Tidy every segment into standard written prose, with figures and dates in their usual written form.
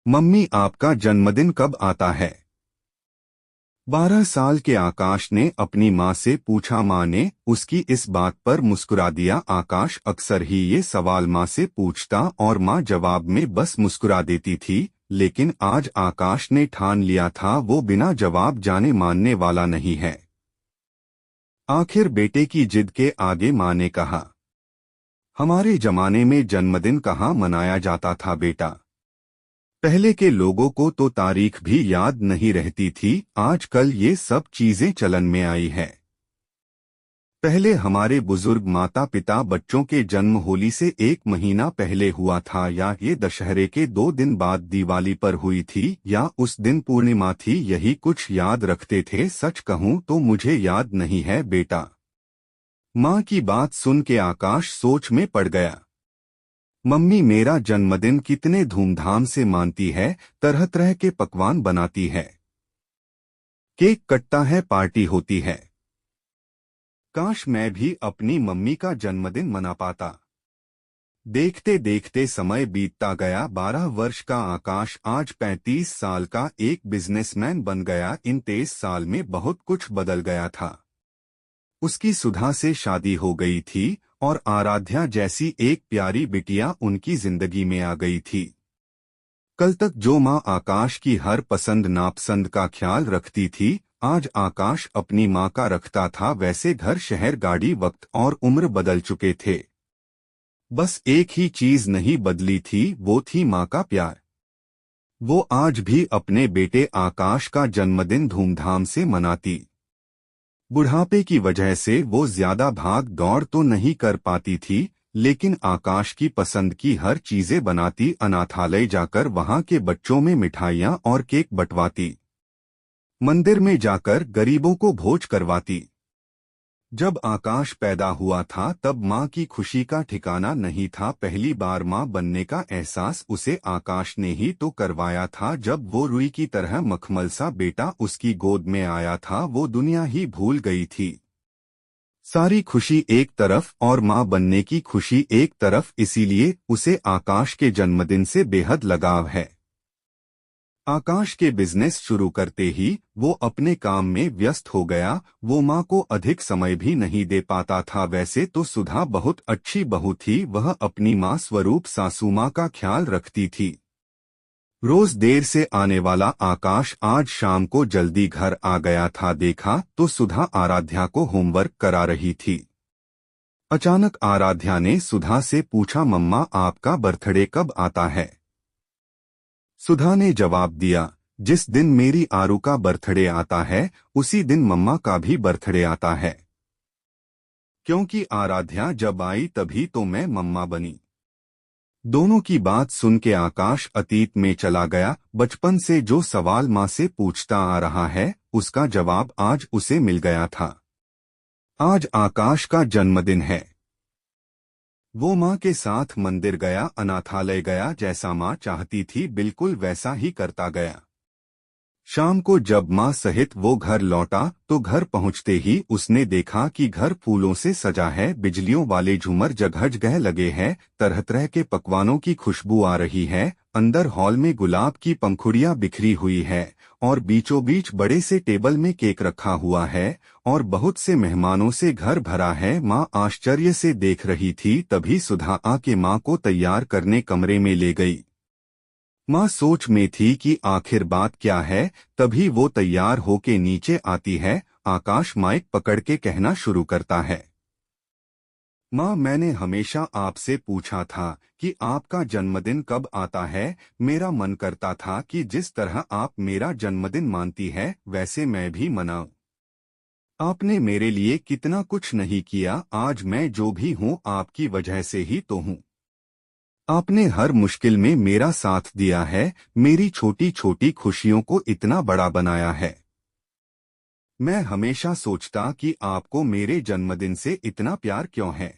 Mummy, आपका जन्मदिन कब आता है? 12 साल के आकाश ने अपनी माँ से पूछा। माँ ने उसकी इस बात पर मुस्कुरा दिया। आकाश अक्सर ही ये सवाल माँ से पूछता और माँ जवाब में बस मुस्कुरा देती थी, लेकिन आज आकाश ने ठान लिया था वो बिना जवाब जाने मानने वाला नहीं है। आखिर बेटे की जिद के आगे माँ ने कहा, हमारे जमाने में जन्मदिन कहाँ मनाया जाता था बेटा। पहले के लोगों को तो तारीख भी याद नहीं रहती थी, आजकल ये सब चीजें चलन में आई है। पहले हमारे बुजुर्ग माता पिता बच्चों के जन्म होली से 1 महीना पहले हुआ था, या ये दशहरे के 2 दिन बाद दिवाली पर हुई थी, या उस दिन पूर्णिमा थी, यही कुछ याद रखते थे। सच कहूं तो मुझे याद नहीं है बेटा। माँ की बात सुन के आकाश सोच में पड़ गया। मम्मी मेरा जन्मदिन कितने धूमधाम से मानती है, तरह तरह के पकवान बनाती है, केक कटता है, पार्टी होती है। काश मैं भी अपनी मम्मी का जन्मदिन मना पाता। देखते देखते समय बीतता गया। 12 वर्ष का आकाश आज 35 साल का एक बिजनेसमैन बन गया। इन 23 साल में बहुत कुछ बदल गया था। उसकी सुधा से शादी हो गई थी और आराध्या जैसी एक प्यारी बिटिया उनकी जिंदगी में आ गई थी। कल तक जो माँ आकाश की हर पसंद नापसंद का ख्याल रखती थी, आज आकाश अपनी माँ का रखता था। वैसे घर शहर गाड़ी वक्त और उम्र बदल चुके थे, बस एक ही चीज नहीं बदली थी, वो थी माँ का प्यार। वो आज भी अपने बेटे आकाश का जन्मदिन धूमधाम से मनाती। बुढ़ापे की वजह से वो ज्यादा भाग दौड़ तो नहीं कर पाती थी, लेकिन आकाश की पसंद की हर चीजें बनाती। अनाथालय जाकर वहां के बच्चों में मिठाइयाँ और केक बंटवाती, मंदिर में जाकर गरीबों को भोज करवाती। जब आकाश पैदा हुआ था तब माँ की खुशी का ठिकाना नहीं था। पहली बार माँ बनने का एहसास उसे आकाश ने ही तो करवाया था। जब वो रुई की तरह मखमल सा बेटा उसकी गोद में आया था, वो दुनिया ही भूल गई थी। सारी खुशी एक तरफ और माँ बनने की खुशी एक तरफ, इसीलिए उसे आकाश के जन्मदिन से बेहद लगाव है। आकाश के बिजनेस शुरू करते ही वो अपने काम में व्यस्त हो गया। वो माँ को अधिक समय भी नहीं दे पाता था। वैसे तो सुधा बहुत अच्छी बहू थी, वह अपनी माँ स्वरूप सासू माँ का ख्याल रखती थी। रोज देर से आने वाला आकाश आज शाम को जल्दी घर आ गया था। देखा तो सुधा आराध्या को होमवर्क करा रही थी। अचानक आराध्या ने सुधा से पूछा, मम्मा आपका बर्थडे कब आता है? सुधा ने जवाब दिया, जिस दिन मेरी आरू का बर्थडे आता है उसी दिन मम्मा का भी बर्थडे आता है, क्योंकि आराध्या जब आई तभी तो मैं मम्मा बनी। दोनों की बात सुन के आकाश अतीत में चला गया। बचपन से जो सवाल माँ से पूछता आ रहा है, उसका जवाब आज उसे मिल गया था। आज आकाश का जन्मदिन है। वो माँ के साथ मंदिर गया, अनाथालय गया, जैसा माँ चाहती थी बिल्कुल वैसा ही करता गया। शाम को जब माँ सहित वो घर लौटा तो घर पहुँचते ही उसने देखा कि घर फूलों से सजा है, बिजलियों वाले झूमर जगह जगह लगे हैं, तरह तरह के पकवानों की खुशबू आ रही है। अंदर हॉल में गुलाब की पंखुड़ियाँ बिखरी हुई है और बीचों बीच बड़े से टेबल में केक रखा हुआ है और बहुत से मेहमानों से घर भरा है। माँ आश्चर्य से देख रही थी, तभी सुधा आके माँ को तैयार करने कमरे में ले गई। माँ सोच में थी कि आखिर बात क्या है, तभी वो तैयार होके नीचे आती है। आकाश माइक पकड़ के कहना शुरू करता है, माँ मैंने हमेशा आपसे पूछा था कि आपका जन्मदिन कब आता है। मेरा मन करता था कि जिस तरह आप मेरा जन्मदिन मानती है वैसे मैं भी मनाऊं। आपने मेरे लिए कितना कुछ नहीं किया, आज मैं जो भी हूँ आपकी वजह से ही तो हूँ। आपने हर मुश्किल में मेरा साथ दिया है, मेरी छोटी छोटी खुशियों को इतना बड़ा बनाया है। मैं हमेशा सोचता कि आपको मेरे जन्मदिन से इतना प्यार क्यों है।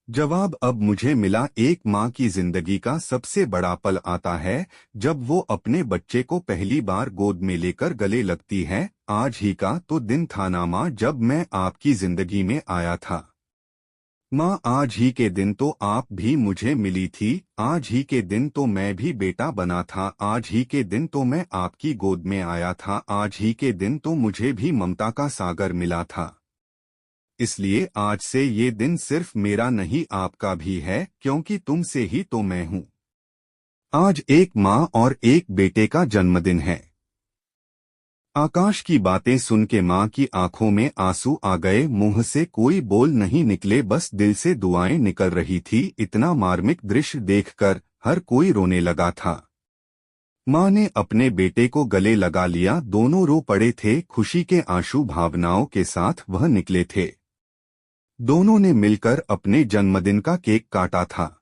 जवाब अब मुझे मिला, एक माँ की जिंदगी का सबसे बड़ा पल आता है जब वो अपने बच्चे को पहली बार गोद में लेकर गले लगती है। आज ही का तो दिन था ना माँ, जब मैं आपकी जिंदगी में आया था। माँ, आज ही के दिन तो आप भी मुझे मिली थी, आज ही के दिन तो मैं भी बेटा बना था, आज ही के दिन तो मैं आपकी गोद में आया था, आज ही के दिन तो मुझे भी ममता का सागर मिला था। इसलिए आज से ये दिन सिर्फ मेरा नहीं आपका भी है, क्योंकि तुमसे ही तो मैं हूँ। आज एक माँ और एक बेटे का जन्मदिन है। आकाश की बातें सुन के माँ की आंखों में आंसू आ गए, मुंह से कोई बोल नहीं निकले, बस दिल से दुआएं निकल रही थी। इतना मार्मिक दृश्य देखकर हर कोई रोने लगा था। माँ ने अपने बेटे को गले लगा लिया, दोनों रो पड़े थे, खुशी के आंसू भावनाओं के साथ वह निकले थे। दोनों ने मिलकर अपने जन्मदिन का केक काटा था।